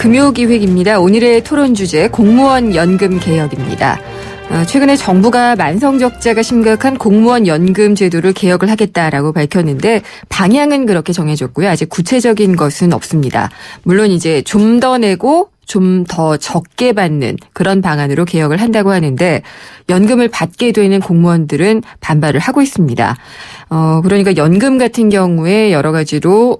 금요기획입니다. 오늘의 토론 주제 공무원 연금 개혁입니다. 최근에 정부가 만성적자가 심각한 공무원 연금 제도를 개혁을 하겠다라고 밝혔는데 방향은 그렇게 정해졌고요. 아직 구체적인 것은 없습니다. 물론 이제 좀 더 내고 좀 더 적게 받는 그런 방안으로 개혁을 한다고 하는데 연금을 받게 되는 공무원들은 반발을 하고 있습니다. 그러니까 연금 같은 경우에 여러 가지로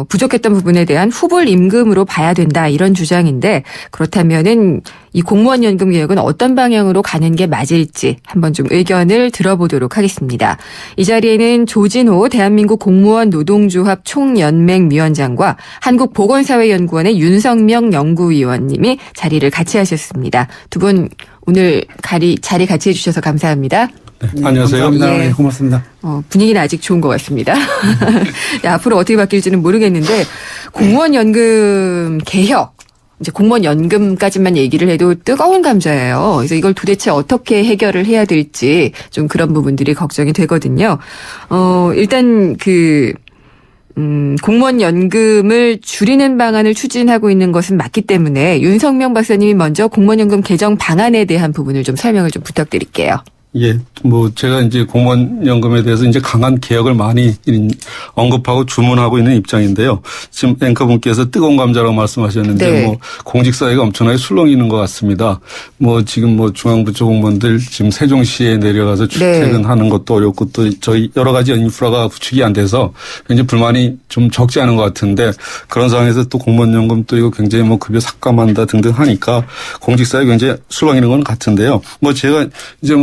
부족했던 부분에 대한 후불 임금으로 봐야 된다 이런 주장인데 그렇다면은 이 공무원 연금 개혁은 어떤 방향으로 가는 게 맞을지 한번 좀 의견을 들어보도록 하겠습니다. 이 자리에는 조진호 대한민국 공무원 노동조합 총연맹위원장과 한국보건사회연구원의 윤성명 연구위원님이 자리를 같이 하셨습니다. 두 분 오늘 자리 같이 해주셔서 감사합니다. 네, 안녕하세요. 감사합니다. 예. 네, 고맙습니다. 분위기는 아직 좋은 것 같습니다. 네, 앞으로 어떻게 바뀔지는 모르겠는데 공무원 연금 개혁, 이제 공무원 연금까지만 얘기를 해도 뜨거운 감자예요. 그래서 이걸 도대체 어떻게 해결을 해야 될지 좀 그런 부분들이 걱정이 되거든요. 일단 공무원 연금을 줄이는 방안을 추진하고 있는 것은 맞기 때문에 윤성명 박사님이 먼저 공무원 연금 개정 방안에 대한 부분을 좀 설명을 좀 부탁드릴게요. 예, 제가 이제 공무원 연금에 대해서 이제 강한 개혁을 많이 언급하고 주문하고 있는 입장인데요. 지금 앵커분께서 뜨거운 감자라고 말씀하셨는데, 네. 공직사회가 엄청나게 술렁이는 것 같습니다. 지금 중앙부처 공무원들 지금 세종시에 내려가서 출퇴근하는 것도 어렵고 또 저희 여러 가지 인프라가 구축이 안 돼서 굉장히 불만이 좀 적지 않은 것 같은데 그런 상황에서 또 공무원 연금 또 이거 굉장히 급여 삭감한다 등등 하니까 공직사회 굉장히 술렁이는 건 같은데요. 제가 이제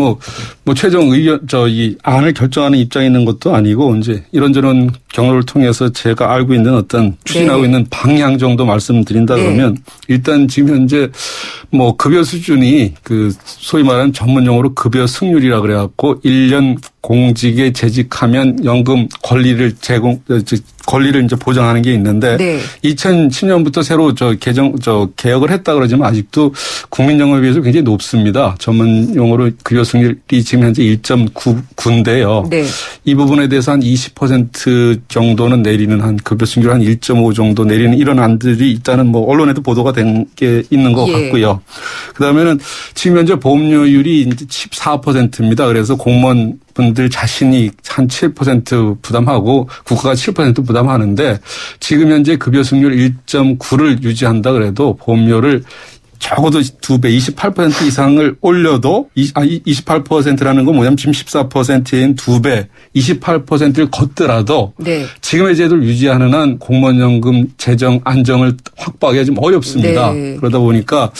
최종 이 안을 결정하는 입장에 있는 것도 아니고 이제 이런저런 경로를 통해서 제가 알고 있는 어떤 추진하고 있는 방향 정도 말씀드린다 그러면 일단 지금 현재 급여 수준이 소위 말하는 전문 용어로 급여 승률이라 그래갖고 1년 공직에 재직하면 연금 권리를 이제 보장하는 게 있는데 2010년부터 새로 개혁을 했다 그러지만 아직도 국민연금에 비해서 굉장히 높습니다. 전문 용어로 급여 승률이 지금 현재 1.99인데요. 이 부분에 대해서 한 20% 정도는 내리는 한 급여 승률 한 1.5 정도 내리는 이런 안들이 일단은 언론에도 보도가 된 게 있는 것 같고요. 그다음에는 지금 현재 보험료율이 이제 14%입니다. 그래서 공무원 분들 자신이 한 7% 부담하고 국가가 7% 부담하는데 지금 현재 급여 승률 1.9를 유지한다 그래도 보험료를 적어도 2배 28% 이상을 올려도 28%라는 건 뭐냐면 지금 14%인 2배 28%를 걷더라도 지금의 제도를 유지하는 한 공무원연금 재정 안정을 확보하기가 좀 어렵습니다. 그러다 보니까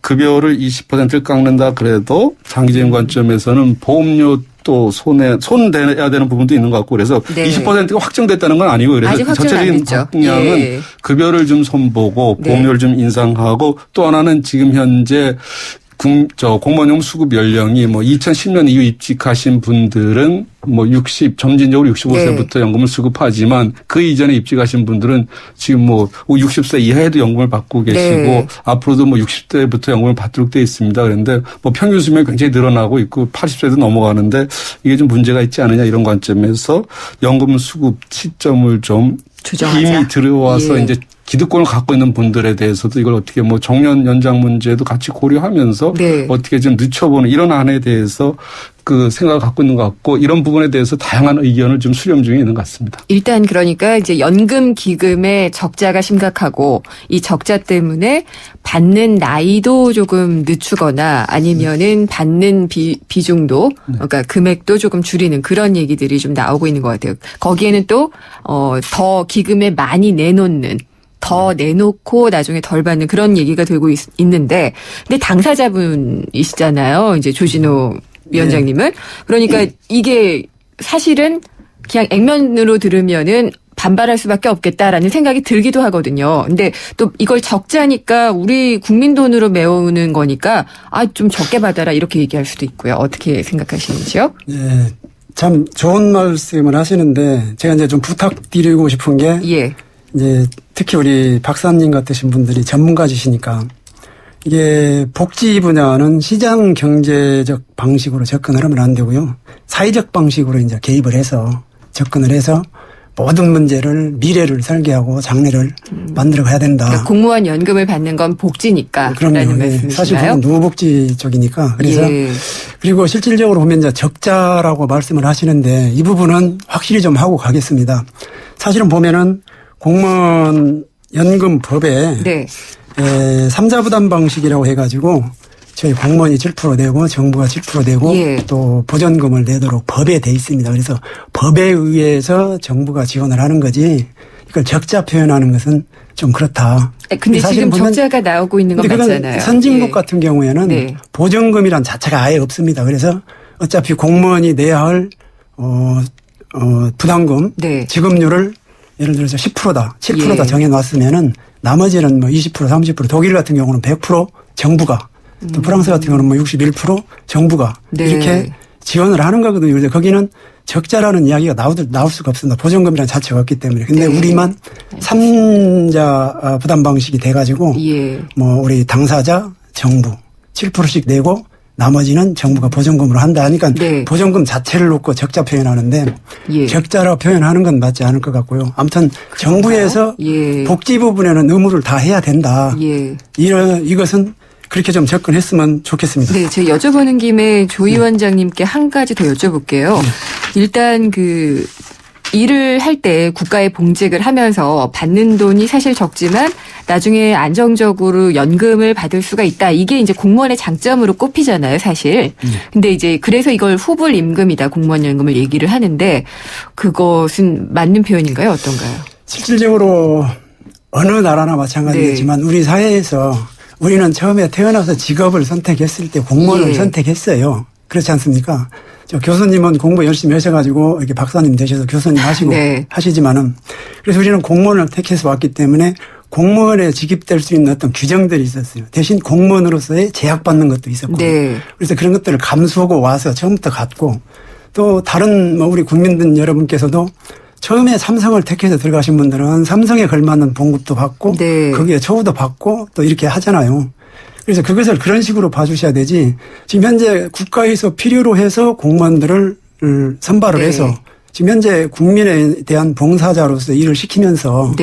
급여를 20%를 깎는다 그래도 장기적인 관점에서는 보험료 또 손대야 되는 부분도 있는 것 같고 그래서 20%가 확정됐다는 건 아니고 그래서 전체적인 방향은 급여를 좀 손보고 보험료를 좀 인상하고 또 하나는 지금 현재 공무원연금 수급 연령이 2010년 이후 입직하신 분들은 점진적으로 65세부터 연금을 수급하지만 그 이전에 입직하신 분들은 지금 60세 이하에도 연금을 받고 계시고 앞으로도 60대부터 연금을 받도록 되어 있습니다. 그런데 평균 수명이 굉장히 늘어나고 있고 80세도 넘어가는데 이게 좀 문제가 있지 않느냐 이런 관점에서 연금 수급 시점을 좀 힘이 들어와서 이제 기득권을 갖고 있는 분들에 대해서도 이걸 어떻게 정년 연장 문제도 같이 고려하면서 어떻게 좀 늦춰보는 이런 안에 대해서 생각을 갖고 있는 것 같고 이런 부분에 대해서 다양한 의견을 좀 수렴 중에 있는 것 같습니다. 일단 그러니까 이제 연금 기금의 적자가 심각하고 이 적자 때문에 받는 나이도 조금 늦추거나 아니면은 받는 비중도 그러니까 금액도 조금 줄이는 그런 얘기들이 좀 나오고 있는 것 같아요. 거기에는 또 더 기금에 많이 내놓는 더 내놓고 나중에 덜 받는 그런 얘기가 되고 있는데 근데 당사자분이시잖아요. 이제 조진호 위원장님은. 그러니까 이게 사실은 그냥 액면으로 들으면은 반발할 수밖에 없겠다라는 생각이 들기도 하거든요. 근데 또 이걸 적자니까 우리 국민 돈으로 메우는 거니까 좀 적게 받아라 이렇게 얘기할 수도 있고요. 어떻게 생각하시는지요? 예. 참 좋은 말씀을 하시는데 제가 이제 좀 부탁드리고 싶은 게 이제 특히 우리 박사님 같으신 분들이 전문가지시니까 이게 복지 분야는 시장 경제적 방식으로 접근을 하면 안 되고요. 사회적 방식으로 이제 개입을 해서 접근을 해서 모든 문제를 미래를 설계하고 장래를 만들어 가야 된다. 그러니까 공무원 연금을 받는 건 복지니까. 그럼요. 라는 네. 말씀이신가요? 사실 그건 노후복지 쪽이니까. 그래서 그리고 실질적으로 보면 이제 적자라고 말씀을 하시는데 이 부분은 확실히 좀 하고 가겠습니다. 사실은 보면은 공무원 연금법에 네. 3자 부담 방식이라고 해가지고 저희 공무원이 7% 내고 정부가 7% 내고 또 보전금을 내도록 법에 돼 있습니다. 그래서 법에 의해서 정부가 지원을 하는 거지 이걸 적자 표현하는 것은 좀 그렇다. 근데 지금 적자가 나오고 있는 건 맞잖아요. 선진국 같은 경우에는 보전금이란 자체가 아예 없습니다. 그래서 어차피 공무원이 내야 할 부담금 지급률을 예를 들어서 10%다, 7%다 정해놨으면은 나머지는 뭐 20%, 30% 독일 같은 경우는 100% 정부가 또 프랑스 같은 경우는 뭐 61% 정부가 이렇게 지원을 하는 거거든요. 그래서 거기는 적자라는 이야기가 나올 수가 없습니다. 보전금이라는 자체가 없기 때문에. 근데 우리만 3자 부담 방식이 돼가지고 뭐 우리 당사자, 정부 7%씩 내고 나머지는 정부가 보전금으로 한다 하니까 보전금 자체를 놓고 적자 표현하는데 적자라고 표현하는 건 맞지 않을 것 같고요. 아무튼 정부에서 복지 부분에는 의무를 다 해야 된다. 이것은 그렇게 좀 접근했으면 좋겠습니다. 네, 제가 여쭤보는 김에 조 위원장님께 한 가지 더 여쭤볼게요. 일단 일을 할 때 국가에 봉직을 하면서 받는 돈이 사실 적지만 나중에 안정적으로 연금을 받을 수가 있다. 이게 이제 공무원의 장점으로 꼽히잖아요, 사실. 근데 이제 그래서 이걸 후불 임금이다. 공무원 연금을 얘기를 하는데 그것은 맞는 표현인가요? 어떤가요? 실질적으로 어느 나라나 마찬가지겠지만 우리 사회에서 우리는 처음에 태어나서 직업을 선택했을 때 공무원을 선택했어요. 그렇지 않습니까? 저 교수님은 공부 열심히 하셔가지고 이렇게 박사님 되셔서 교수님 하시고 하시지만은 그래서 우리는 공무원을 택해서 왔기 때문에 공무원에 직입될 수 있는 어떤 규정들이 있었어요. 대신 공무원으로서의 제약받는 것도 있었고 그래서 그런 것들을 감수하고 와서 처음부터 갔고 또 다른 뭐 우리 국민들 여러분께서도 처음에 삼성을 택해서 들어가신 분들은 삼성에 걸맞는 봉급도 받고 거기에 처우도 받고 또 이렇게 하잖아요. 그래서 그것을 그런 식으로 봐주셔야 되지 지금 현재 국가에서 필요로 해서 공무원들을 선발을 해서 지금 현재 국민에 대한 봉사자로서 일을 시키면서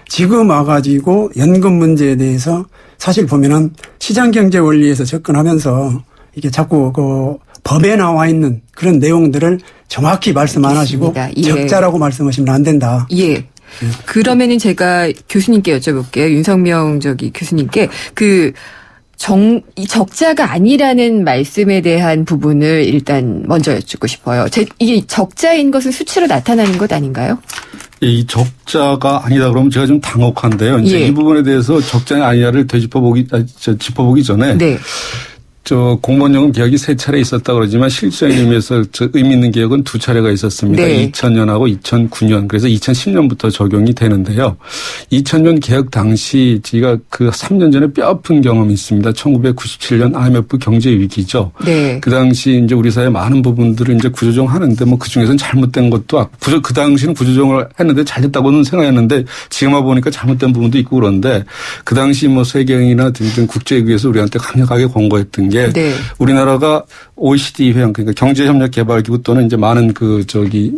지금 와가지고 연금 문제에 대해서 사실 보면은 시장경제 원리에서 접근하면서 이게 자꾸 법에 나와 있는 그런 내용들을 정확히 말씀 안 하시고 적자라고 말씀하시면 안 된다. 그러면은 제가 교수님께 여쭤볼게요. 윤석명 교수님께 이 적자가 아니라는 말씀에 대한 부분을 일단 먼저 여쭙고 싶어요. 이게 적자인 것은 수치로 나타나는 것 아닌가요? 이 적자가 아니다 그러면 제가 좀 당혹한데요. 이제 이 부분에 대해서 적자냐 아니냐를 짚어보기 전에 공무원연금 개혁이 3차례 있었다 그러지만 실질적인 의미에서 의미 있는 개혁은 2차례가 있었습니다. 2000년하고 2009년. 그래서 2010년부터 적용이 되는데요. 2000년 개혁 당시 제가 3년 전에 뼈아픈 경험이 있습니다. 1997년 IMF 경제 위기죠. 그 당시 이제 우리 사회 많은 부분들을 이제 구조조정하는데 뭐 그 중에서는 잘못된 것도 그 당시는 구조조정을 했는데 잘됐다고는 생각했는데 지금 와보니까 잘못된 부분도 있고 그런데 그 당시 뭐 세계은행이나 등등 국제기구에서 우리한테 강력하게 권고했던 게 우리나라가 OECD 회원 그러니까 경제협력개발기구 또는 이제 많은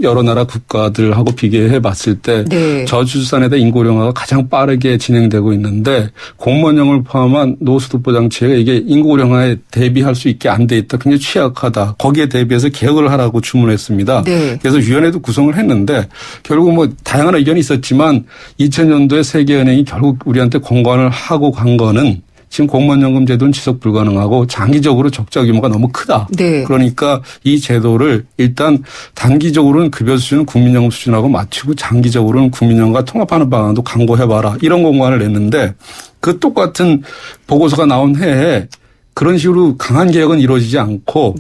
여러 나라 국가들하고 비교해 봤을 때 저출산에 대한 인구고령화가 가장 빠르게 진행되고 있는데 공무원연금을 포함한 노후소득 보장체가 이게 인구고령화에 대비할 수 있게 안 돼 있다. 굉장히 취약하다. 거기에 대비해서 개혁을 하라고 주문했습니다. 그래서 위원회도 구성을 했는데 결국 뭐 다양한 의견이 있었지만 2000년도에 세계은행이 결국 우리한테 권고안을 하고 간 거는 지금 공무원연금 제도는 지속 불가능하고 장기적으로 적자 규모가 너무 크다. 그러니까 이 제도를 일단 단기적으로는 급여 수준은 국민연금 수준하고 맞추고 장기적으로는 국민연금과 통합하는 방안도 강구해봐라. 이런 권고안을 냈는데 그 똑같은 보고서가 나온 해에 그런 식으로 강한 개혁은 이루어지지 않고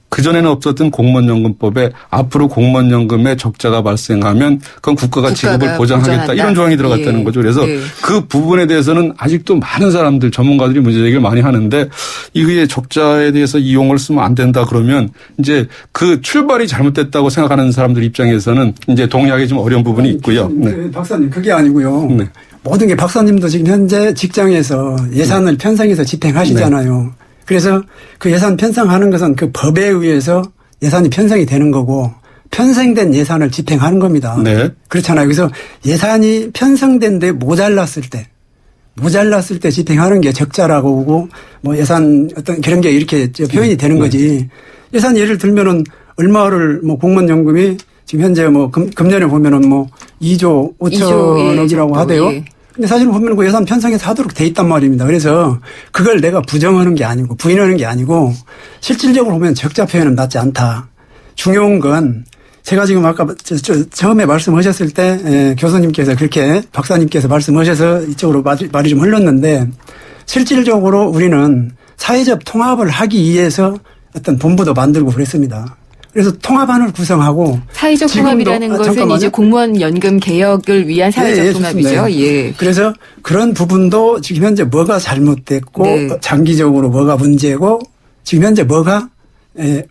그전에는 없었던 공무원연금법에 앞으로 공무원연금에 적자가 발생하면 그건 국가가 지급을 보장하겠다. 이런 조항이 들어갔다는 거죠. 그래서 그 부분에 대해서는 아직도 많은 사람들 전문가들이 문제제기를 많이 하는데 이게 적자에 대해서 이용을 쓰면 안 된다 그러면 이제 그 출발이 잘못됐다고 생각하는 사람들 입장에서는 이제 동의하기 좀 어려운 부분이 있고요. 박사님 그게 아니고요. 모든 게 박사님도 지금 현재 직장에서 예산을 편성해서 집행하시잖아요. 그래서 그 예산 편성하는 것은 그 법에 의해서 예산이 편성이 되는 거고 편성된 예산을 집행하는 겁니다. 네. 그렇잖아요. 그래서 예산이 편성된데 모자랐을 때 집행하는 게 적자라고 보고 뭐 예산 어떤 그런 게 이렇게 표현이 되는 거지. 예산 예를 들면은 얼마를 뭐 공무원연금이 지금 현재 뭐 금년에 보면은 뭐 2조 5천억이라고 하대요. 예. 근데 사실 보면 그 예산 편성해서 하도록 돼 있단 말입니다. 그래서 그걸 내가 부정하는 게 아니고 부인하는 게 아니고 실질적으로 보면 적자 표현은 맞지 않다. 중요한 건 제가 지금 아까 처음에 말씀하셨을 때 교수님께서 그렇게 박사님께서 말씀하셔서 이쪽으로 말이 좀 흘렀는데 실질적으로 우리는 사회적 통합을 하기 위해서 어떤 본부도 만들고 그랬습니다. 그래서 통합안을 구성하고 사회적 통합이라는 것은 잠깐만요. 이제 공무원 연금 개혁을 위한 사회적 통합이죠. 예. 그래서 그런 부분도 지금 현재 뭐가 잘못됐고 네. 장기적으로 뭐가 문제고 지금 현재 뭐가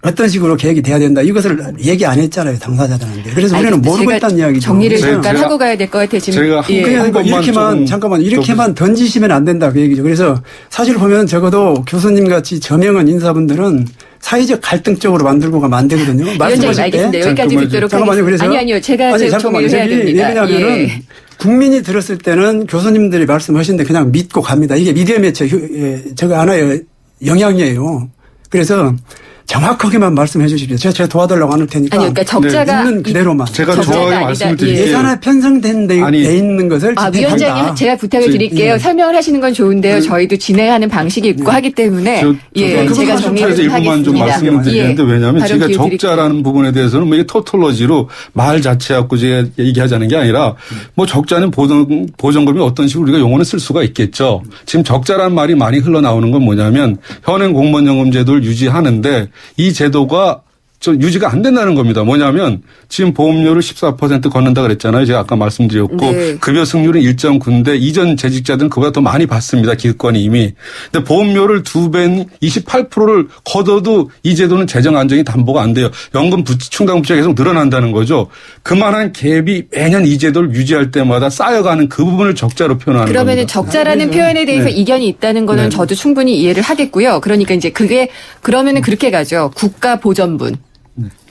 어떤 식으로 계획이 돼야 된다. 이것을 얘기 안 했잖아요. 당사자들한테. 그래서 우리는 모르고 있다는 이야기죠. 정리를 그래서 잠깐 하고 가야 될 것 같아요. 지금. 제가 그러니까 이렇게만 잠깐만 이렇게만 던지시면 안 된다 그 얘기죠. 그래서 사실 보면 적어도 교수님 같이 저명한 인사분들은 사회적 갈등 쪽으로 만들고 가면 안 되거든요. 위원장님 알겠습니다. 여기까지 듣도록 잠깐만요. 하겠습니다. 아니요. 제가 정리를 해야 됩니다. 왜냐하면은 국민이 들었을 때는 교수님들이 말씀하시는데 그냥 믿고 갑니다. 이게 미디어의 저거 하나의 영향이에요. 그래서 정확하게만 말씀해 주십시오. 제가 도와달라고 안 할 테니까. 아니, 그러니까 적자가 있는 그대로만. 제가 정확하게 말씀을 드릴게요. 예산에 편성된 데 있는 것을 집행한다. 위원장님 제가 부탁을 드릴게요. 설명을 하시는 건 좋은데요. 저희도 진행하는 방식이 있고 하기 때문에 제가 정리를 좀 일부만 좀 하겠습니다. 말씀을 드리는데 왜냐하면 제가 기회 드릴게요. 적자라는 부분에 대해서는 뭐 이게 토톨로지로 말 자체 갖고 제가 얘기하자는 게 아니라 뭐 적자는 보전금이 어떤 식으로 우리가 용어는 쓸 수가 있겠죠. 지금 적자라는 말이 많이 흘러나오는 건 뭐냐면 현행 공무원연금 제도를 유지하는데 이 제도가 유지가 안 된다는 겁니다. 뭐냐면 지금 보험료를 14% 걷는다 그랬잖아요. 제가 아까 말씀드렸고 네. 급여 승률은 1.9인데 이전 재직자들은 그보다 더 많이 받습니다. 기득권이 이미. 근데 보험료를 2배인 28%를 걷어도 이 제도는 재정 안정이 담보가 안 돼요. 연금 충당 부채가 계속 늘어난다는 거죠. 그만한 갭이 매년 이 제도를 유지할 때마다 쌓여가는 그 부분을 적자로 표현하는 겁니다. 그러면은 적자라는 표현에 대해서 이견이 있다는 거는 저도 충분히 이해를 하겠고요. 그러니까 이제 그러면은 그렇게 가죠. 국가 보전분.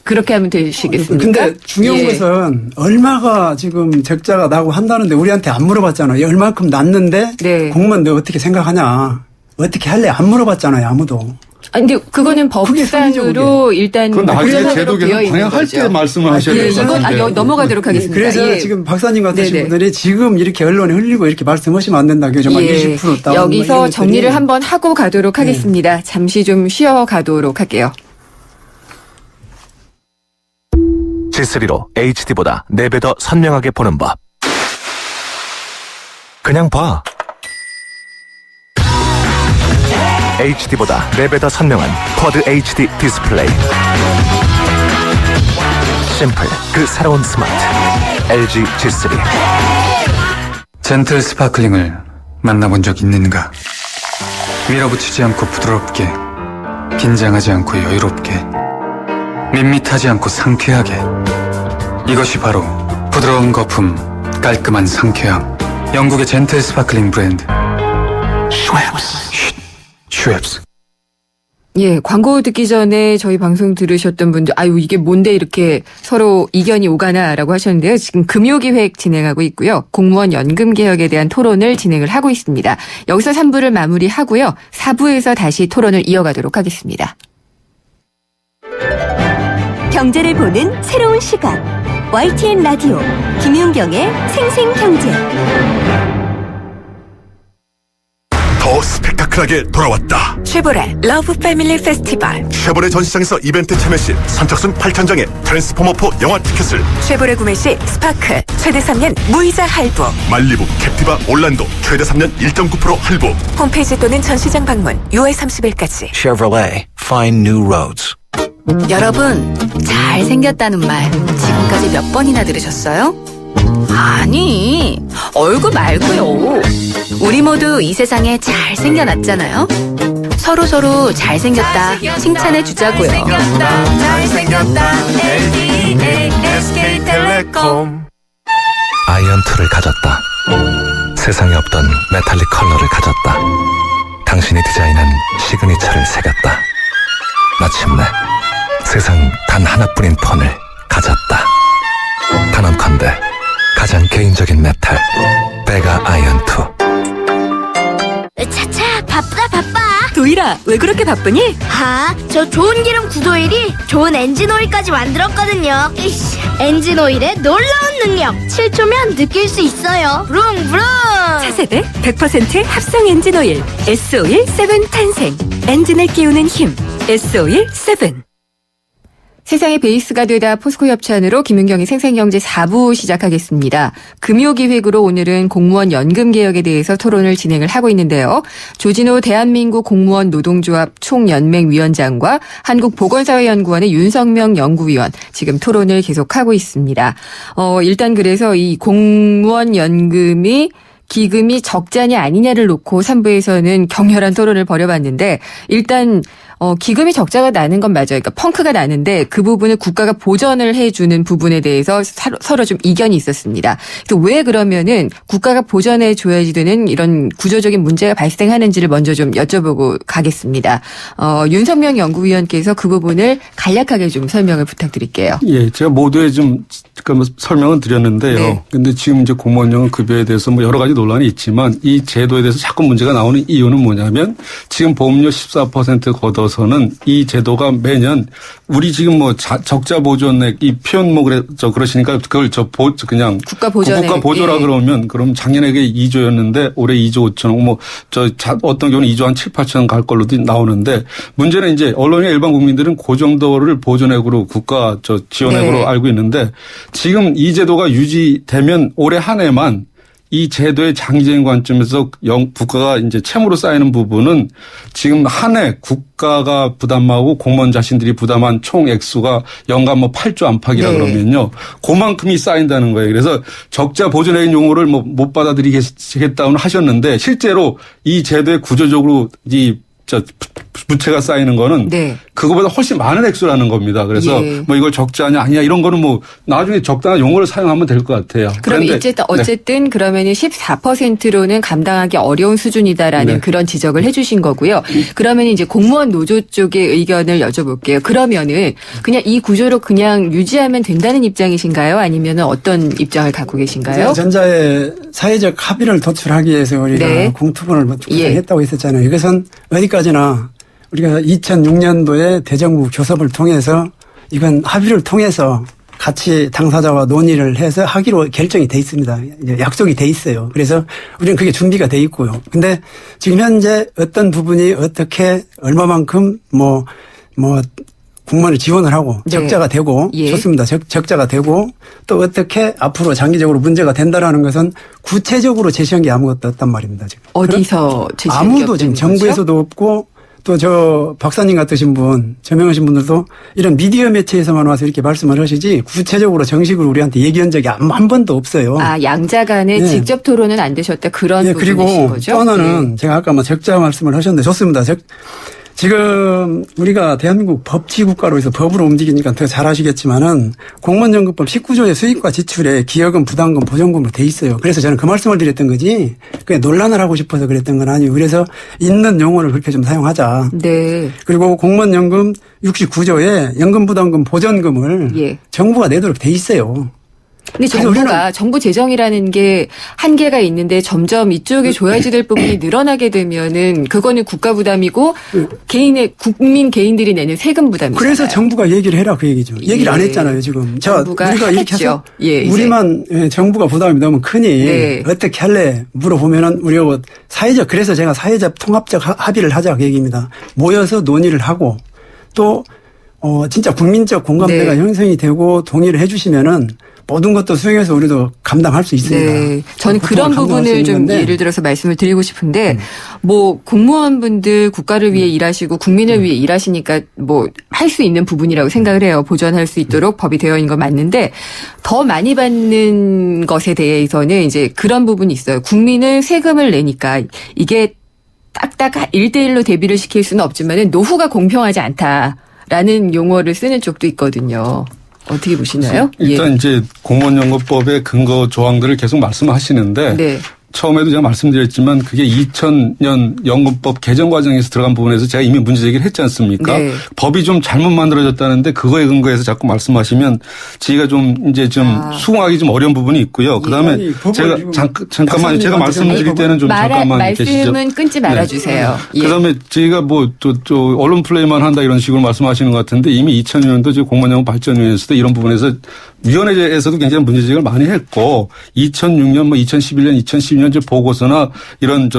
그렇게 하면 되시겠습니까? 근데 중요한 것은 얼마가 지금 적자가 나고 한다는데 우리한테 안 물어봤잖아요. 얼마큼 났는데 공무원 너 어떻게 생각하냐. 어떻게 할래? 안 물어봤잖아요. 아무도. 아니, 근데 그거는 법상으로 일단 그건 나중에 제도 개선 방향할 때 말씀을 하셔야 될 것 같은데. 이건 넘어가도록 하겠습니다. 그래서 지금 박사님 같으신 분들이 지금 이렇게 언론에 흘리고 이렇게 말씀하시면 안 된다. 정말 20% 다운. 여기서 정리를 한번 하고 가도록 하겠습니다. 잠시 좀 쉬어가도록 할게요. G3로 HD보다 4배 더 선명하게 보는 법. 그냥 봐. HD보다 4배 더 선명한 쿼드 HD 디스플레이. 심플, 그 새로운 스마트. LG G3. 젠틀 스파클링을 만나본 적 있는가? 밀어붙이지 않고 부드럽게, 긴장하지 않고 여유롭게, 밋밋하지 않고 상쾌하게. 이것이 바로 부드러운 거품, 깔끔한 상쾌함. 영국의 젠틀 스파클링 브랜드 슈엡스. 예, 광고 듣기 전에 저희 방송 들으셨던 분들, 아유, 이게 뭔데 이렇게 서로 이견이 오가나라고 하셨는데요. 지금 금요기획 진행하고 있고요. 공무원 연금 개혁에 대한 토론을 진행을 하고 있습니다. 여기서 3부를 마무리하고요. 4부에서 다시 토론을 이어가도록 하겠습니다. 경제를 보는 새로운 시각. YTN 라디오 김윤경의 생생경제. 더 스펙타클하게 돌아왔다. 쉐보레 러브 패밀리 페스티벌. 쉐보레 전시장에서 이벤트 참여 시 선착순 8,000장의 트랜스포머4 영화 티켓을, 쉐보레 구매 시 스파크 최대 3년 무이자 할부, 말리부, 캡티바, 올란도 최대 3년 1.9% 할부. 홈페이지 또는 전시장 방문 6월 30일까지. Chevrolet, find new roads. 여러분, 잘생겼다는 말 지금까지 몇 번이나 들으셨어요? 아니, 얼굴 말고요. 우리 모두 이 세상에 잘생겨났잖아요. 서로 잘생겼다 칭찬해 주자고요. 잘생겼다 LG SK텔레콤. 아이언2를 가졌다. 세상에 없던 메탈릭 컬러를 가졌다. 당신이 디자인한 시그니처를 새겼다. 마침내 세상 단 하나뿐인 폰을 가졌다. 단언컨대 가장 개인적인 메탈 베가 아이언2. 차차, 바빠. 도일아, 왜 그렇게 바쁘니? 저 좋은 기름 구도일이 좋은 엔진 오일까지 만들었거든요. 엔진 오일의 놀라운 능력 7초면 느낄 수 있어요. 부릉부릉. 차세대 100% 합성 엔진 오일 S-오일 7 탄생. 엔진을 끼우는 힘 S-오일 7. 세상의 베이스가 되다 포스코 협찬으로 김윤경의 생생경제 4부 시작하겠습니다. 금요기획으로 오늘은 공무원 연금 개혁에 대해서 토론을 진행을 하고 있는데요. 조진호 대한민국 공무원 노동조합 총연맹위원장과 한국보건사회연구원의 윤성명 연구위원 지금 토론을 계속하고 있습니다. 일단 그래서 이 공무원 연금이 기금이 적자냐 아니냐를 놓고 3부에서는 격렬한 토론을 벌여봤는데 일단 기금이 적자가 나는 건 맞아요. 그러니까 펑크가 나는데 그 부분을 국가가 보전을 해주는 부분에 대해서 서로 좀 이견이 있었습니다. 그래서 왜 그러면은 국가가 보전해 줘야지 되는 이런 구조적인 문제가 발생하는지를 먼저 좀 여쭤보고 가겠습니다. 윤석명 연구위원께서 그 부분을 간략하게 좀 설명을 부탁드릴게요. 예, 제가 모두에 좀 설명은 드렸는데요. 네. 근데 지금 이제 공무원연금 급여에 대해서 뭐 여러 가지 논란이 있지만 이 제도에 대해서 자꾸 문제가 나오는 이유는 뭐냐면 지금 보험료 14% 걷어서는 이 제도가 매년 우리 지금 뭐 적자 보존액 이 표현 뭐 그러시니까 그걸 그냥 국가 보전액. 국가 보조라 예. 그럼 작년에 2조였는데 올해 2조 5천억 어떤 경우는 2조 한 7, 8천억 갈 걸로도 나오는데 문제는 이제 언론이나 일반 국민들은 그 정도를 보존액으로 국가 지원액으로 네. 알고 있는데 지금 이 제도가 유지되면 올해 한 해만 이 제도의 장기적인 관점에서 국가가 이제 채무로 쌓이는 부분은 지금 한 해 국가가 부담하고 공무원 자신들이 부담한 총 액수가 연간 뭐 8조 안팎이라 네. 그러면요. 그만큼이 쌓인다는 거예요. 그래서 적자 보존액 용어를 뭐 못 받아들이겠다고는 하셨는데 실제로 이 제도의 구조적으로 부채가 쌓이는 거는 네. 그거보다 훨씬 많은 액수라는 겁니다. 그래서 예. 뭐 이걸 적자냐 아니냐 이런 거는 뭐 나중에 적당한 용어를 사용하면 될 것 같아요. 그럼 그런데 어쨌든 그러면은 14%로는 감당하기 어려운 수준이다라는 네. 그런 지적을 해주신 거고요. 그러면 이제 공무원 노조 쪽의 의견을 여쭤볼게요. 그러면은 그냥 이 구조로 그냥 유지하면 된다는 입장이신가요? 아니면은 어떤 입장을 갖고 계신가요? 전자의 사회적 합의를 도출하기 위해서 우리가 네. 공투본을 구성했다고 했었잖아요. 이것은 어디까지나 우리가 2006년도에 대정부 교섭을 통해서 이건 합의를 통해서 같이 당사자와 논의를 해서 하기로 결정이 돼 있습니다. 약속이 돼 있어요. 그래서 우리는 그게 준비가 돼 있고요. 근데 지금 현재 어떤 부분이 어떻게 얼마만큼 공무원을 지원을 하고 네. 적자가 되고 예. 좋습니다. 적자가 되고 또 어떻게 앞으로 장기적으로 문제가 된다라는 것은 구체적으로 제시한 게 아무것도 없단 말입니다. 지금. 어디서 제시한 게 아무도 지금 없다는 정부에서도 없고 또 저 박사님 같으신 분, 저명하신 분들도 이런 미디어 매체에서만 와서 이렇게 말씀을 하시지 구체적으로 정식으로 우리한테 얘기한 적이 한 번도 없어요. 양자 간에 네. 직접 토론은 안 되셨다. 그런 부분이신 그리고 거죠? 또 하나는 제가 아까 적자 말씀을 하셨는데 좋습니다. 지금 우리가 대한민국 법치국가로 해서 법으로 움직이니까 더 잘 아시겠지만은 공무원연금법 19조의 수익과 지출에 기여금, 부담금, 보전금으로 돼 있어요. 그래서 저는 그 말씀을 드렸던 거지 그냥 논란을 하고 싶어서 그랬던 건 아니고 그래서 있는 용어를 그렇게 좀 사용하자. 네. 그리고 공무원연금 69조에 연금부담금, 보전금을 예. 정부가 내도록 돼 있어요. 근데 정부 재정이라는 게 한계가 있는데 점점 이쪽에 줘야지 될 부분이 늘어나게 되면은 그거는 국가 부담이고 국민 개인들이 내는 세금 부담이잖아요. 그래서 정부가 얘기를 해라 그 얘기죠. 얘기를 안 했잖아요 지금. 정부가 우리가 이렇게 했죠. 해서 우리만 정부가 부담이 너무 크니 네. 어떻게 할래 물어보면은 우리가 그래서 제가 사회적 통합적 합의를 하자 그 얘기입니다. 모여서 논의를 하고 또 진짜 국민적 공감대가 네. 형성이 되고 동의를 해주시면은 모든 것도 수행해서 우리도 감당할 수 있습니다. 네. 저는 그런 부분을 좀 건데. 예를 들어서 말씀을 드리고 싶은데 공무원분들 국가를 위해 일하시고 국민을 위해 일하시니까 할 수 있는 부분이라고 생각을 해요. 보전할 수 있도록 법이 되어 있는 건 맞는데 더 많이 받는 것에 대해서는 이제 그런 부분이 있어요. 국민은 세금을 내니까 이게 딱딱 1대1로 대비를 시킬 수는 없지만은 노후가 공평하지 않다라는 용어를 쓰는 쪽도 있거든요. 어떻게 보시나요? 일단 이제 공무원연금법의 근거 조항들을 계속 말씀하시는데 네. 처음에도 제가 말씀드렸지만 그게 2000년 연금법 개정 과정에서 들어간 부분에서 제가 이미 문제 제기를 했지 않습니까? 네. 법이 좀 잘못 만들어졌다는데 그거에 근거해서 자꾸 말씀하시면 저희가 좀 이제 좀 수긍하기 좀 어려운 부분이 있고요. 그다음에 아니, 제가 잠깐만 제가 말씀드릴 때는 좀 잠깐만 계시죠. 말씀은 끊지 말아주세요. 예. 그다음에 저희가 뭐 또 언론 플레이만 한다 이런 식으로 말씀하시는 것 같은데 이미 2000년도 지금 공무원연금 발전위원회에서도 이런 부분에서 위원회에서도 굉장히 문제 제기를 많이 했고 2006년 뭐 2011년 2012년 보고서나 이런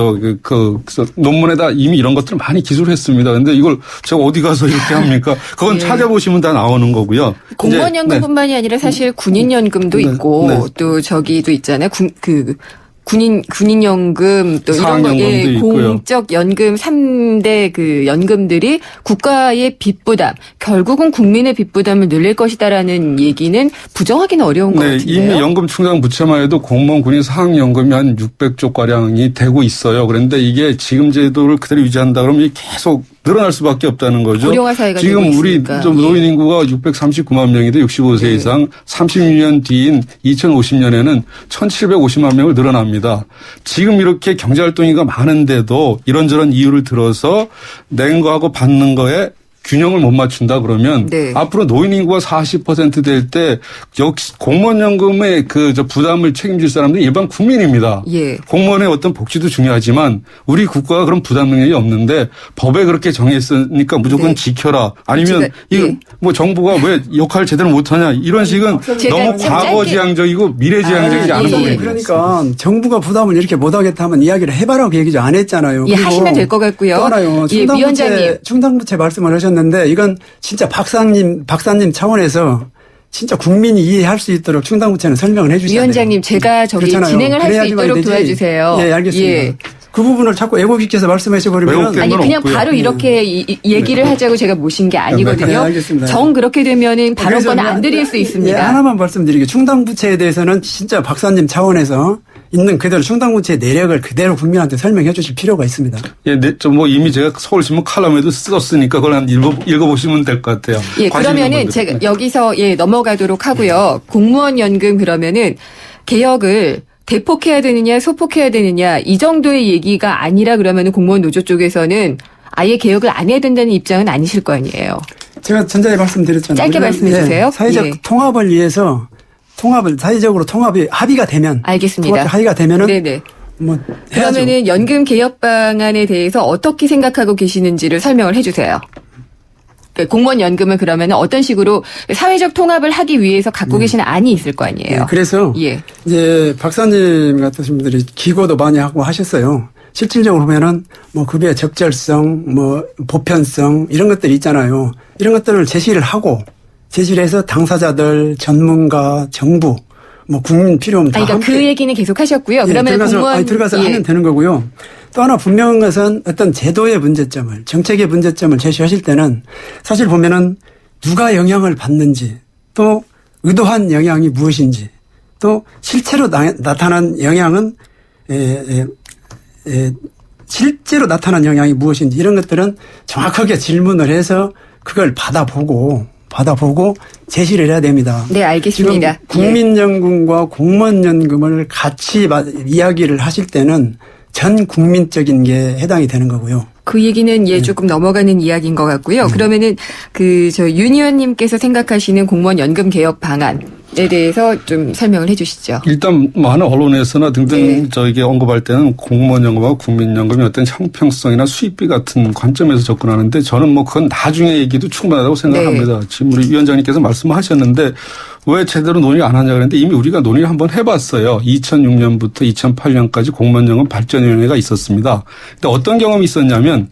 논문에다 이미 이런 것들을 많이 기술을 했습니다. 그런데 이걸 제가 어디 가서 이렇게 합니까? 그건 찾아보시면 다 나오는 거고요. 공무원연금뿐만이 아니라 사실 군인연금도 있고 또 저기도 있잖아요. 군인연금 또 이런 거 공적 연금 3대 그 연금들이 국가의 빚부담 결국은 국민의 빚부담을 늘릴 것이다라는 얘기는 부정하기는 어려운 것 같은데요. 이미 연금 충당 부채만 해도 공무원 군인 사학연금이 한 600조 가량이 되고 있어요. 그런데 이게 지금 제도를 그대로 유지한다 그러면 이게 계속 늘어날 수밖에 없다는 거죠. 고령화 사회가 지금 되고 우리 있으니까. 노인 인구가 639만 명인데 65세 이상 36년 뒤인 2050년에는 1750만 명을 늘어납니다. 지금 이렇게 경제활동이가 많은데도 이런저런 이유를 들어서 낸 거하고 받는 거에 균형을 못 맞춘다 그러면 앞으로 노인 인구가 40% 될 때 역시 공무원연금의 부담을 책임질 사람들은 일반 국민입니다. 공무원의 어떤 복지도 중요하지만 우리 국가가 그런 부담 능력이 없는데 법에 그렇게 정했으니까 무조건 지켜라. 아니면 이거 뭐 정부가 왜 역할을 제대로 못하냐 이런 식은 너무 과거지향적이고 미래지향적이지 않은 부분입니다. 그러니까 정부가 부담을 이렇게 못하겠다 하면 이야기를 해봐라고 얘기죠. 안 했잖아요. 예, 하시면 될 것 같고요. 또 하나요. 충당부채 말씀을 하셨는데 이건 진짜 박사님 차원에서 진짜 국민이 이해할 수 있도록 충당부채는 설명을 해 주셔야 돼요. 위원장님 제가 그렇잖아요. 진행을 할 수 있도록 도와주세요. 네, 알겠습니다. 그 부분을 자꾸 애고비께서 말씀하셔 버리면 아니 그냥 바로 이렇게 얘기를 하자고 제가 모신 게 아니거든요. 알겠습니다. 정 그렇게 되면은 발언권을 안 드릴 수 있습니다. 하나만 말씀드리게 충당부채에 대해서는 진짜 박사님 차원에서 있는 그대로 충당부채의 내력을 그대로 국민한테 설명해 주실 필요가 있습니다. 뭐 이미 제가 서울신문 칼럼에도 썼으니까 그걸 한번 읽어보시면 될 것 같아요. 그러면은 제가 여기서 넘어가도록 하고요. 공무원연금 그러면은 개혁을 대폭해야 되느냐 소폭해야 되느냐 이 정도의 얘기가 아니라 그러면은 공무원 노조 쪽에서는 아예 개혁을 안 해야 된다는 입장은 아니실 거 아니에요. 제가 전자에 말씀드렸잖아요. 짧게 말씀해 주세요. 사회적 통합을 위해서 사회적으로 통합이 합의가 되면 알겠습니다. 합의가 되면은 뭐 그러면은 연금 개혁 방안에 대해서 어떻게 생각하고 계시는지를 설명을 해주세요. 공무원 연금을 그러면 어떤 식으로 사회적 통합을 하기 위해서 갖고 계시는 안이 있을 거 아니에요. 그래서 이제 박사님 같으신 분들이 기고도 많이 하고 하셨어요. 실질적으로 보면은 뭐 급여의 적절성, 뭐 보편성 이런 것들이 있잖아요. 이런 것들을 제시를 해서 당사자들, 전문가, 정부, 뭐 국민 필요 없는 다 그러니까 그 얘기는 계속 하셨고요. 그러면 들어가서 하면 되는 거고요. 또 하나 분명한 것은 어떤 제도의 문제점을, 정책의 문제점을 제시하실 때는 사실 보면은 누가 영향을 받는지, 또 의도한 영향이 무엇인지, 또 실제로 나타난 영향은 실제로 나타난 영향이 무엇인지 이런 것들은 정확하게 질문을 해서 그걸 받아보고 제시를 해야 됩니다. 네, 알겠습니다. 지금 국민연금과 공무원연금을 같이 이야기를 하실 때는 전 국민적인 게 해당이 되는 거고요. 그 얘기는 조금 넘어가는 이야기인 것 같고요. 그러면은 윤 의원님께서 생각하시는 공무원 연금 개혁 방안에 대해서 좀 설명을 해 주시죠. 일단 많은 언론에서나 등등 저에게 언급할 때는 공무원 연금하고 국민연금의 어떤 형평성이나 수입비 같은 관점에서 접근하는데 저는 뭐 그건 나중에 얘기도 충분하다고 생각합니다. 지금 우리 위원장님께서 말씀하셨는데 왜 제대로 논의 안 하냐 그랬는데 이미 우리가 논의를 한번 해봤어요. 2006년부터 2008년까지 공무원연금 발전위원회가 있었습니다. 근데 어떤 경험이 있었냐면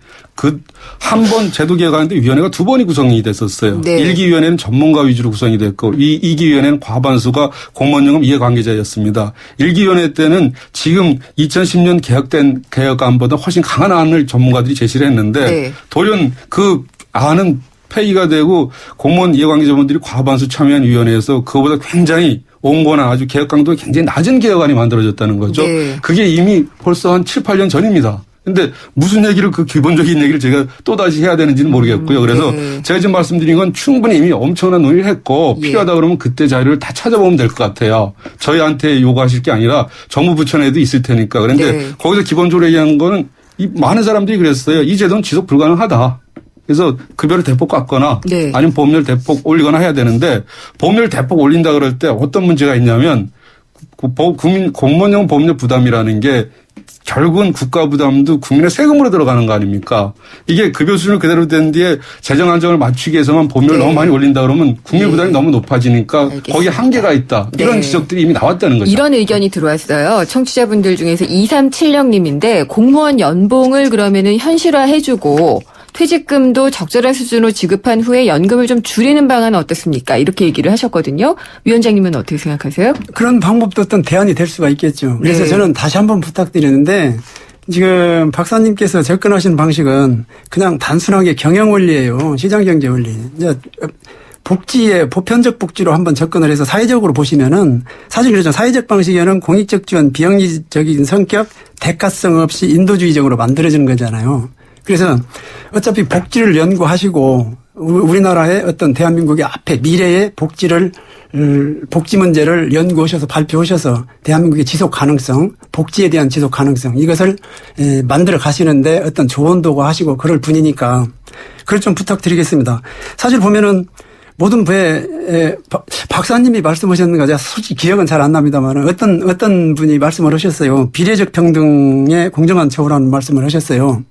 한 번 제도 개혁하는데 위원회가 2번이 구성이 됐었어요. 1기 위원회는 전문가 위주로 구성이 됐고 2기 위원회는 과반수가 공무원연금 이해관계자였습니다. 1기 위원회 때는 지금 2010년 개혁된 개혁안보다 훨씬 강한 안을 전문가들이 제시를 했는데 돌연 그 안은 폐기가 되고 공무원 이해관계자분들이 과반수 참여한 위원회에서 그거보다 굉장히 온건한 아주 개혁 강도가 굉장히 낮은 개혁안이 만들어졌다는 거죠. 그게 이미 벌써 한 7, 8년 전입니다. 근데 무슨 얘기를 그 기본적인 얘기를 제가 또다시 해야 되는지는 모르겠고요. 그래서 네. 제가 지금 말씀드린 건 충분히 이미 엄청난 논의를 했고 필요하다 그러면 그때 자료를 다 찾아보면 될 것 같아요. 저희한테 요구하실 게 아니라 정부 부처 내에도 있을 테니까. 그런데 네. 거기서 기본적으로 얘기한 거는 많은 사람들이 그랬어요. 이 제도는 지속 불가능하다. 그래서 급여를 대폭 깎거나 네. 아니면 보험료를 대폭 올리거나 해야 되는데 보험료를 대폭 올린다 그럴 때 어떤 문제가 있냐면 공무원용 보험료 부담이라는 게 결국은 국가 부담도 국민의 세금으로 들어가는 거 아닙니까? 이게 급여 수준을 그대로 된 뒤에 재정 안정을 맞추기 위해서만 보험료를 네. 너무 많이 올린다 그러면 국민 부담이 너무 높아지니까 알겠습니다. 거기에 한계가 있다. 이런 네. 지적들이 이미 나왔다는 거죠. 이런 의견이 들어왔어요. 청취자분들 중에서 2376님인데 공무원 연봉을 그러면은 현실화해주고 퇴직금도 적절한 수준으로 지급한 후에 연금을 좀 줄이는 방안은 어떻습니까? 이렇게 얘기를 하셨거든요. 위원장님은 어떻게 생각하세요? 그런 방법도 어떤 대안이 될 수가 있겠죠. 그래서 네. 저는 다시 한번 부탁드리는데 지금 박사님께서 접근하시는 방식은 그냥 단순하게 경영 원리예요. 시장 경제 원리. 이제 복지에 보편적 복지로 한번 접근을 해서 사회적으로 보시면은 사실 그렇죠. 사회적 방식에는 공익적 지원, 비영리적인 성격, 대가성 없이 인도주의적으로 만들어지는 거잖아요. 그래서 어차피 복지를 연구하시고 우리나라의 어떤 대한민국의 앞에 미래의 복지 문제를 연구하셔서 발표하셔서 대한민국의 지속 가능성, 복지에 대한 지속 가능성 이것을 만들어 가시는데 어떤 조언도 하시고 그럴 분이니까 그걸 좀 부탁드리겠습니다. 사실 보면은 모든 부에 박사님이 말씀하셨는가 제가 솔직히 기억은 잘 안 납니다만 어떤 분이 말씀을 하셨어요. 비례적 평등의 공정한 처우라는 말씀을 하셨어요.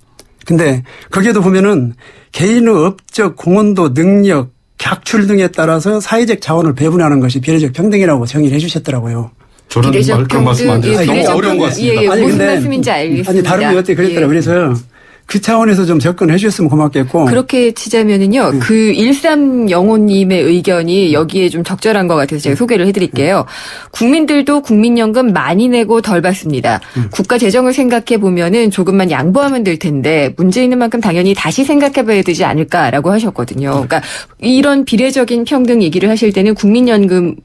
근데 거기에도 보면은 개인의 업적, 공헌도, 능력, 각출 등에 따라서 사회적 자원을 배분하는 것이 비례적 평등이라고 정의를 해 주셨더라고요. 저는 그런 말씀 안 드려서 너무 어려운 것 같습니다. 예, 아니, 무슨 근데 말씀인지 알겠습니다. 아니 다른 분이 어떻게 그랬더라고요. 그래서 그 차원에서 좀 접근해 주셨으면 고맙겠고. 그렇게 치자면은요, 그 1305님의 의견이 여기에 좀 적절한 것 같아서 제가 소개를 해드릴게요. 국민들도 국민연금 많이 내고 덜 받습니다. 국가 재정을 생각해 보면은 조금만 양보하면 될 텐데 문제 있는 만큼 당연히 다시 생각해 봐야 되지 않을까라고 하셨거든요. 그러니까 이런 비례적인 평등 얘기를 하실 때는 국민연금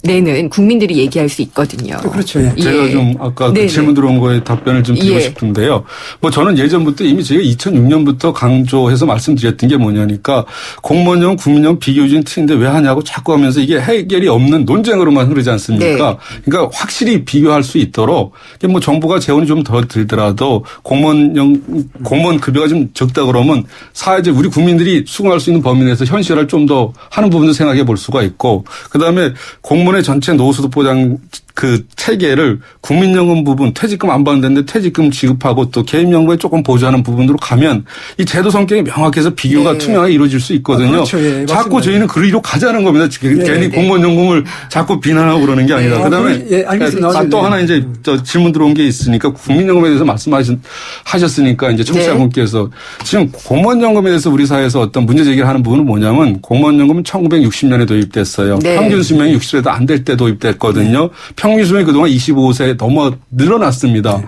내는 국민들이 얘기할 수 있거든요. 그렇죠. 예. 제가 좀 아까 그 질문 들어온 거에 답변을 좀 드리고 싶은데요. 뭐 저는 예전부터 이미 제가 2006년부터 강조해서 말씀드렸던 게 뭐냐니까 공무원용 국민용 비교적인 틀인데 왜 하냐고 자꾸 하면서 이게 해결이 없는 논쟁으로만 흐르지 않습니까? 네. 그러니까 확실히 비교할 수 있도록 뭐 정부가 재원이 좀 더 들더라도 공무원 급여가 좀 적다 그러면 사회적 우리 국민들이 수긍할 수 있는 범위 내에서 현실화를 좀 더 하는 부분도 생각해 볼 수가 있고 그다음에 공무원 전체 노후소득 보장 그 체계를 국민연금 부분 퇴직금 안 받는데 퇴직금 지급하고 또 개인연금에 조금 보조하는 부분으로 가면 이 제도 성격이 명확해서 비교가 투명하게 이루어질 수 있거든요. 그렇죠. 예, 자꾸 맞습니다. 저희는 그리로 가자는 겁니다. 괜히 공무원연금을 자꾸 비난하고 그러는 게 아니라. 그다음에 예, 알겠습니다. 또 하나 이제 질문 들어온 게 있으니까 국민연금에 대해서 말씀하셨으니까 이제 청취자분께서 지금 공무원연금에 대해서 우리 사회에서 어떤 문제 제기를 하는 부분은 뭐냐면 공무원연금은 1960년에 도입됐어요. 네. 평균 수명이 60세도 안 될 때 도입됐거든요. 평균 수명이 그동안 25세에 넘어 늘어났습니다.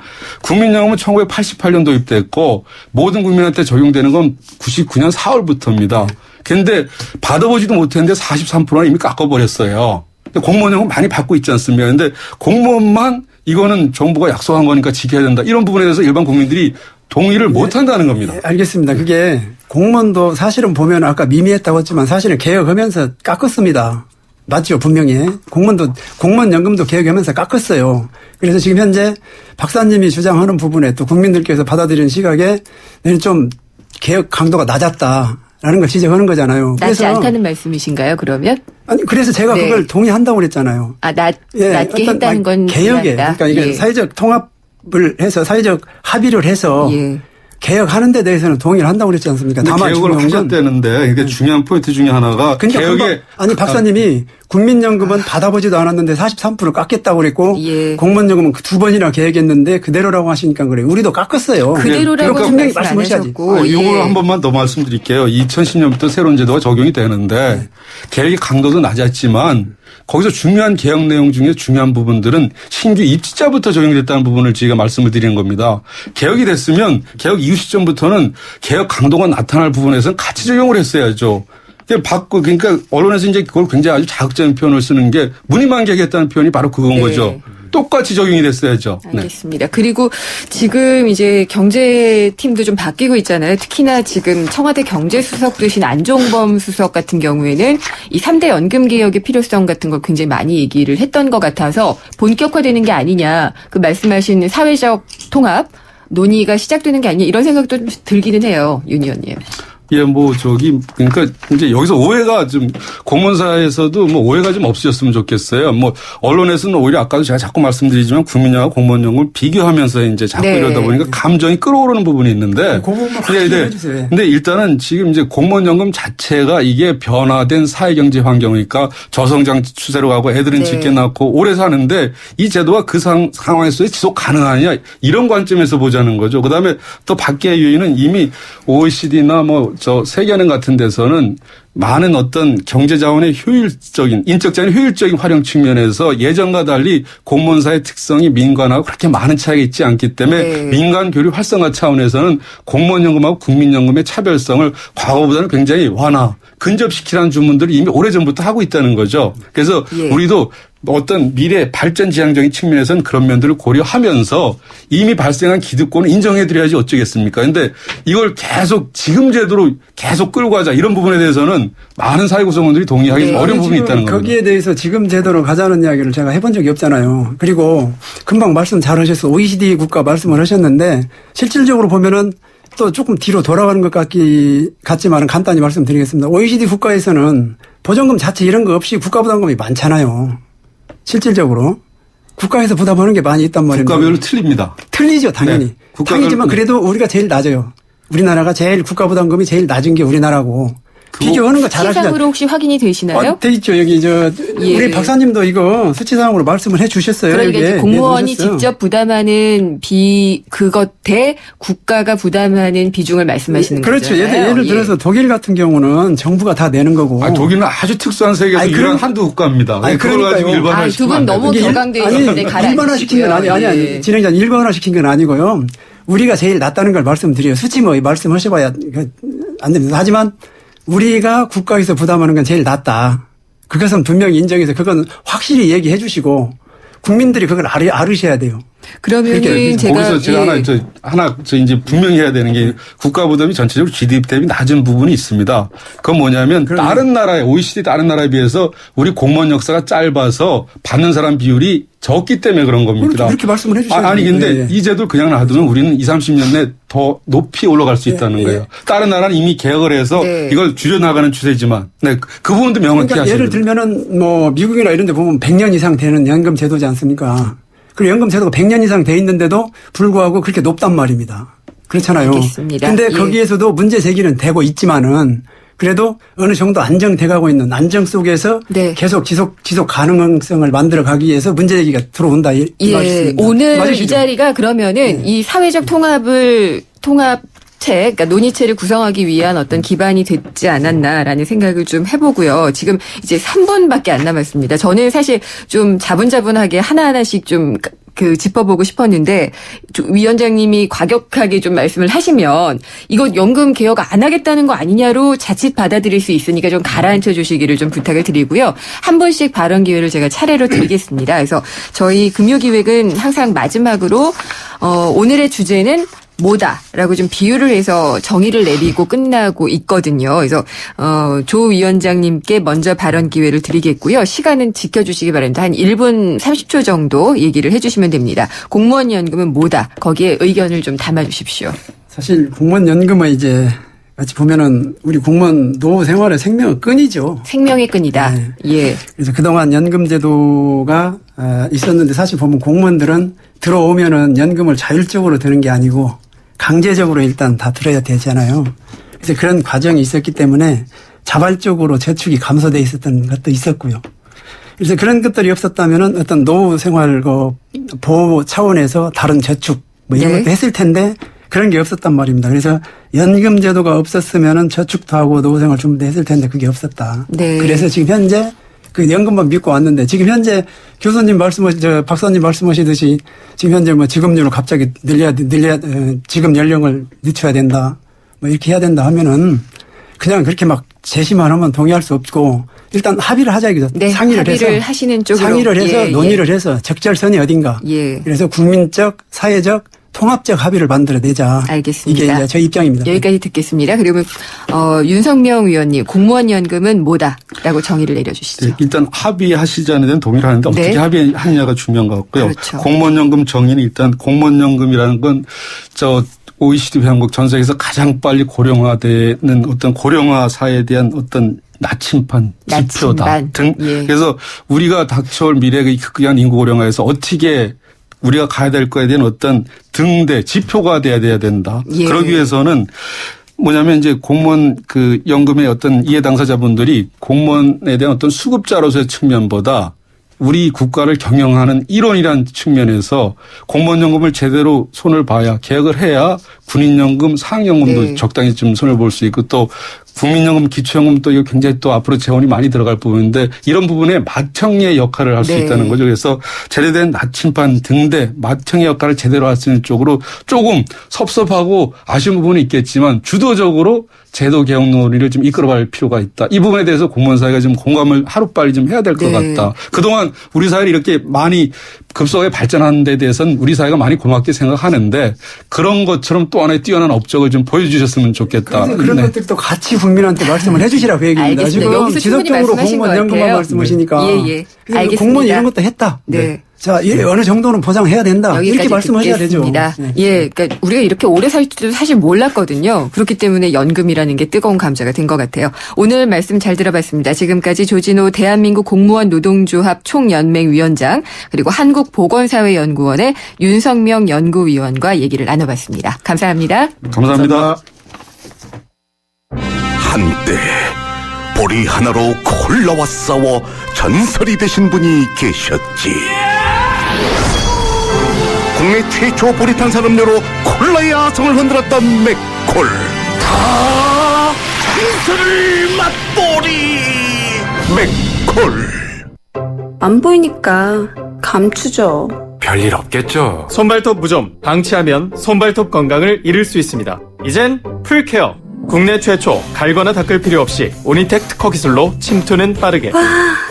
국민연금은 1988년 도입됐고 모든 국민한테 적용되는 건 99년 4월부터입니다. 그런데 받아보지도 못했는데 43%는 이미 깎아버렸어요. 공무원연금 많이 받고 있지 않습니까? 그런데 공무원만 이거는 정부가 약속한 거니까 지켜야 된다. 이런 부분에 대해서 일반 국민들이 동의를 못 한다는 겁니다. 예, 알겠습니다. 그게 공무원도 사실은 보면 아까 미미했다고 했지만 사실은 개혁하면서 깎았습니다. 맞죠, 분명히. 공무원 연금도 개혁하면서 깎았어요. 그래서 지금 현재 박사님이 주장하는 부분에 또 국민들께서 받아들이는 시각에 좀 개혁 강도가 낮았다라는 걸 지적하는 거잖아요. 낮지 않다는 말씀이신가요, 그러면? 아니, 그래서 제가 그걸 동의한다고 그랬잖아요. 낮게 했다는 건 개혁에. 이해한다. 그러니까 이게 사회적 통합을 해서 사회적 합의를 해서 개혁하는 데 대해서는 동의를 한다고 그랬지 않습니까? 다만 개혁을 하셨다는데 이게 중요한 포인트 중에 하나가 개혁에 아니 박사님이 국민연금은 받아보지도 않았는데 43% 깎겠다고 그랬고 공무원연금은 두 번이나 계획했는데 그대로라고 하시니까 그래요. 우리도 깎았어요. 그대로라고 분명히 말씀하셔야지. 이걸 한 번만 더 말씀드릴게요. 2010년부터 새로운 제도가 적용이 되는데 개혁의 강도도 낮았지만 거기서 중요한 개혁 내용 중에 중요한 부분들은 신규 입지자부터 적용됐다는 부분을 저희가 말씀을 드리는 겁니다. 개혁이 됐으면 개혁 이후 시점부터는 개혁 강도가 나타날 부분에서는 같이 적용을 했어야죠. 그러니까 언론에서 이제 그걸 굉장히 아주 자극적인 표현을 쓰는 게 무늬만 개혁했다는 표현이 바로 그건 거죠. 똑같이 적용이 됐어야죠. 네. 알겠습니다. 그리고 지금 이제 경제팀도 좀 바뀌고 있잖아요. 특히나 지금 청와대 경제수석 되신 안종범 수석 같은 경우에는 이 3대 연금 개혁의 필요성 같은 걸 굉장히 많이 얘기를 했던 것 같아서 본격화되는 게 아니냐. 그 말씀하신 사회적 통합 논의가 시작되는 게 아니냐 이런 생각도 좀 들기는 해요. 윤 의원님. 예, 그러니까 이제 여기서 오해가 좀, 공무원사에서도 오해가 좀 없으셨으면 좋겠어요. 언론에서는 오히려 아까도 제가 자꾸 말씀드리지만 국민연금과 공무원연금을 비교하면서 이제 자꾸 네. 이러다 보니까 감정이 끌어오르는 부분이 있는데. 근데 일단은 지금 이제 공무원연금 자체가 이게 변화된 사회경제 환경이니까 저성장 추세로 가고 애들은 네. 짙게 낳고 오래 사는데 이 제도가 그 상황 속에 지속 가능하냐 이런 관점에서 보자는 거죠. 그 다음에 또 밖의 요인은 이미 OECD나 세계은행 같은 데서는 많은 어떤 경제자원의 효율적인, 인적자원의 효율적인 활용 측면에서 예전과 달리 공무원사의 특성이 민간하고 그렇게 많은 차이가 있지 않기 때문에 네. 민간 교류 활성화 차원에서는 공무원연금하고 국민연금의 차별성을 과거보다는 굉장히 근접시키라는 주문들을 이미 오래전부터 하고 있다는 거죠. 그래서 예. 우리도 어떤 미래 발전 지향적인 측면에서는 그런 면들을 고려하면서 이미 발생한 기득권을 인정해드려야지 어쩌겠습니까. 그런데 이걸 계속 지금 제도로 계속 끌고 가자 이런 부분에 대해서는 많은 사회 구성원들이 동의하기 좀 어려운 부분이 있다는 겁니다. 거기에 대해서 지금 제도로 가자는 이야기를 제가 해본 적이 없잖아요. 그리고 금방 말씀 잘 하셨어. OECD 국가 말씀을 하셨는데 실질적으로 보면은 또 조금 뒤로 돌아가는 것 같지만은 간단히 말씀드리겠습니다. OECD 국가에서는 보전금 자체 이런 거 없이 국가부담금이 많잖아요. 실질적으로 국가에서 부담하는 게 많이 있단 말입니다. 국가별로 틀립니다. 틀리죠, 당연히. 네, 국가별로 틀리지만 그래도 우리가 제일 낮아요. 우리나라가 제일 국가부담금이 제일 낮은 게 우리나라고. 비교하는 거 잘하시죠. 수치상으로 혹시 확인이 되시나요? 돼 있죠. 여기 예. 우리 박사님도 이거 수치상으로 말씀을 해 주셨어요. 그러니까 이제 여기에. 공무원이 내놓으셨어요. 직접 부담하는 그것 대 국가가 부담하는 비중을 말씀하시는 그렇죠. 거잖아요. 예를 들어서 독일 같은 경우는 정부가 다 내는 거고. 독일은 아주 특수한 세계에서 유일한 한두 국가입니다. 그걸 가지고 일반화시키면 두 분 너무 격앙돼 있는데 일반화시킨 건 아니 진행자 일반화시킨 건 아니고요. 우리가 제일 낫다는 걸 말씀드려요. 수치 말씀하셔봐야 안 됩니다. 하지만 우리가 국가에서 부담하는 건 제일 낫다. 그것은 분명히 인정해서 그건 확실히 얘기해 주시고 국민들이 그걸 알으셔야 돼요. 그러면은 거기서 제가 이제 분명히 해야 되는 게 국가 부담이 전체적으로 GDP 대비 낮은 부분이 있습니다. 그건 뭐냐면 다른 나라에 OECD 다른 나라에 비해서 우리 공무원 역사가 짧아서 받는 사람 비율이 적기 때문에 그런 겁니다. 그렇게 말씀을 해 주셔야 아니 근데 이 제도를 그냥 놔두면 우리는 20, 30년 내에 더 높이 올라갈 수 있다는 거예요. 다른 나라는 이미 개혁을 해서 이걸 줄여나가는 추세지만 그 부분도 명확히 그러니까 하셔야 예를 들면은 미국이나 이런 데 보면 100년 이상 되는 연금 제도지 않습니까? 그리고 연금 제도가 100년 이상 돼 있는데도 불구하고 그렇게 높단 말입니다. 그렇잖아요. 알겠습니다. 근데 거기에서도 문제 제기는 되고 있지만은 그래도 어느 정도 안정돼 가고 있는 안정 속에서 계속 지속 가능성을 만들어 가기 위해서 문제 제기가 들어온다. 오늘 맞으시죠? 이 자리가 그러면은 이 사회적 그러니까 논의체를 구성하기 위한 어떤 기반이 됐지 않았나라는 생각을 좀 해보고요. 지금 이제 3분밖에 안 남았습니다. 저는 사실 좀 자분자분하게 하나하나씩 좀 짚어보고 싶었는데 위원장님이 과격하게 좀 말씀을 하시면 이거 연금 개혁 안 하겠다는 거 아니냐로 자칫 받아들일 수 있으니까 좀 가라앉혀 주시기를 좀 부탁을 드리고요. 한 분씩 발언 기회를 제가 차례로 드리겠습니다. 그래서 저희 금요기획은 항상 마지막으로 오늘의 주제는 뭐다라고 좀 비유를 해서 정의를 내리고 끝나고 있거든요. 그래서 조 위원장님께 먼저 발언 기회를 드리겠고요. 시간은 지켜주시기 바랍니다. 한 1분 30초 정도 얘기를 해주시면 됩니다. 공무원 연금은 뭐다. 거기에 의견을 좀 담아주십시오. 사실 공무원 연금은 이제 같이 보면은 우리 공무원 노후 생활의 생명의 끈이죠. 생명의 끈이다. 네. 예. 그래서 그동안 연금 제도가 있었는데 사실 보면 공무원들은 들어오면은 연금을 자율적으로 드는 게 아니고 강제적으로 일단 다 들어야 되잖아요. 그래서 그런 과정이 있었기 때문에 자발적으로 저축이 감소돼 있었던 것도 있었고요. 그래서 그런 것들이 없었다면은 어떤 노후 생활 보호 차원에서 다른 저축 이런 것도 했을 텐데 그런 게 없었단 말입니다. 그래서 연금 제도가 없었으면은 저축도 하고 노후 생활 준비도 했을 텐데 그게 없었다. 그래서 지금 현재 그 연금만 믿고 왔는데 지금 현재 교수님 박사님 말씀하시듯이 지금 현재 지급률을 갑자기 지급 연령을 늦춰야 된다. 이렇게 해야 된다 하면은 그냥 그렇게 막 제시만 하면 동의할 수 없고 일단 합의를 하자 이거죠. 네, 상의를 해서 하시는 쪽으로 상의를 해서 논의를 해서 적절선이 어딘가. 그래서 국민적, 사회적, 통합적 합의를 만들어내자. 알겠습니다. 이게 이제 제 입장입니다. 여기까지 듣겠습니다. 그러면 윤석명 의원님 공무원 연금은 뭐다라고 정의를 내려주시죠. 네, 일단 합의하시자는 데는 동의를 하는데 어떻게 네. 합의하느냐가 중요한 것 같고요. 그렇죠. 공무원연금 정의는 일단 공무원연금이라는 건 OECD 회원국 전 세계에서 가장 빨리 고령화되는 어떤 고령화 사회에 대한 어떤 나침반 지표다 등. 그래서 우리가 닥쳐올 미래의 극한 인구 고령화에서 어떻게 우리가 가야 될 거에 대한 어떤 등대 지표가 돼야 된다. 그러기 위해서는 뭐냐면 이제 공무원 그 연금의 어떤 이해 당사자분들이 공무원에 대한 어떤 수급자로서의 측면보다 우리 국가를 경영하는 일원이라는 측면에서 공무원연금을 제대로 손을 봐야 개혁을 해야 군인연금, 상연금도 적당히 좀 손을 볼 수 있고 또 국민연금, 기초연금도 이거 굉장히 또 앞으로 재원이 많이 들어갈 부분인데 이런 부분에 맏형의 역할을 할 수 있다는 거죠. 그래서 제대된 나침반 등대 맏형의 역할을 제대로 할 수 있는 쪽으로 조금 섭섭하고 아쉬운 부분이 있겠지만 주도적으로 제도 개혁 논의를 좀 이끌어갈 필요가 있다. 이 부분에 대해서 공무원 사회가 좀 공감을 하루빨리 좀 해야 될 것 같다. 그동안 우리 사회를 이렇게 많이 급속하게 발전하는 데 대해서는 우리 사회가 많이 고맙게 생각하는데 그런 것처럼 또 하나의 뛰어난 업적을 좀 보여주셨으면 좋겠다. 그런 것들도 같이 국민한테 말씀을 해 주시라고 얘기입니다. 알겠습니다. 지금 지속적으로 공무원 연금만 말씀하시니까. 알겠습니다. 공무원 이런 것도 했다. 자, 어느 정도는 보장해야 된다. 이렇게 말씀하셔야 되죠. 그러니까 우리가 이렇게 오래 살 줄도 사실 몰랐거든요. 그렇기 때문에 연금이라는 게 뜨거운 감자가 된 것 같아요. 오늘 말씀 잘 들어봤습니다. 지금까지 조진호 대한민국 공무원 노동조합 총연맹위원장 그리고 한국보건사회연구원의 윤석명 연구위원과 얘기를 나눠봤습니다. 감사합니다. 감사합니다. 한때 보리 하나로 콜라와 싸워 전설이 되신 분이 계셨지. 국내 최초 보리 탄산음료로 콜라의 아성을 흔들었던 맥콜. 다 전설을 맛보리 맥콜. 안 보이니까 감추죠. 별일 없겠죠. 손발톱 무좀 방치하면 손발톱 건강을 잃을 수 있습니다. 이젠 풀케어. 국내 최초 갈거나 닦을 필요 없이 오니텍 특허 기술로 침투는 빠르게. 와,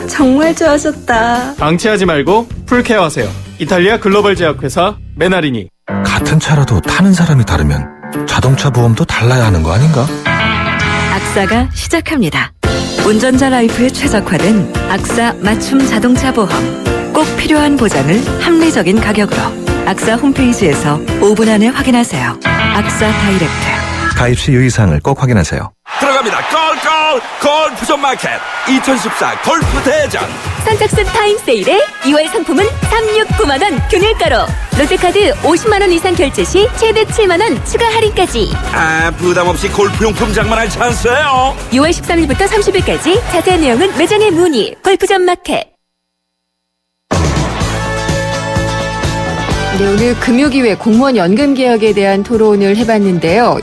정말 좋아졌다. 방치하지 말고 풀케어하세요. 이탈리아 글로벌 제약회사 메나리니. 같은 차라도 타는 사람이 다르면 자동차 보험도 달라야 하는 거 아닌가? 악사가 시작합니다. 운전자 라이프에 최적화된 악사 맞춤 자동차 보험. 꼭 필요한 보장을 합리적인 가격으로. 악사 홈페이지에서 5분 안에 확인하세요. 악사 다이렉트. 가입 시 유의사항을 꼭 확인하세요. 들어갑니다. 골골 골프존 마켓 2014 골프 대전. 선착순 타임 세일에 2월 상품은 369만원 균일가로. 롯데카드 50만원 이상 결제 시 최대 7만원 추가 할인까지. 부담 없이 골프용품 장만할 찬스예요. 6월 13일부터 30일까지 자세한 내용은 매장에 문의. 골프존 마켓. 네, 오늘 금요기회 공무원 연금 개혁에 대한 토론을 해봤는데요.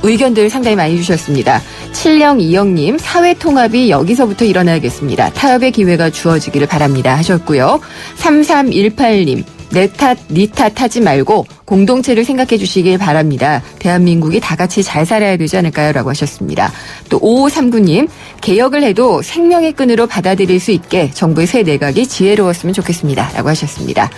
의견들 상당히 많이 주셨습니다. 7020님, 사회 통합이 여기서부터 일어나야겠습니다. 타협의 기회가 주어지기를 바랍니다 하셨고요. 3318님, 내 탓, 니 탓 하지 말고 공동체를 생각해 주시길 바랍니다. 대한민국이 다 같이 잘 살아야 되지 않을까요? 라고 하셨습니다. 또 5539님, 개혁을 해도 생명의 끈으로 받아들일 수 있게 정부의 새 내각이 지혜로웠으면 좋겠습니다. 라고 하셨습니다.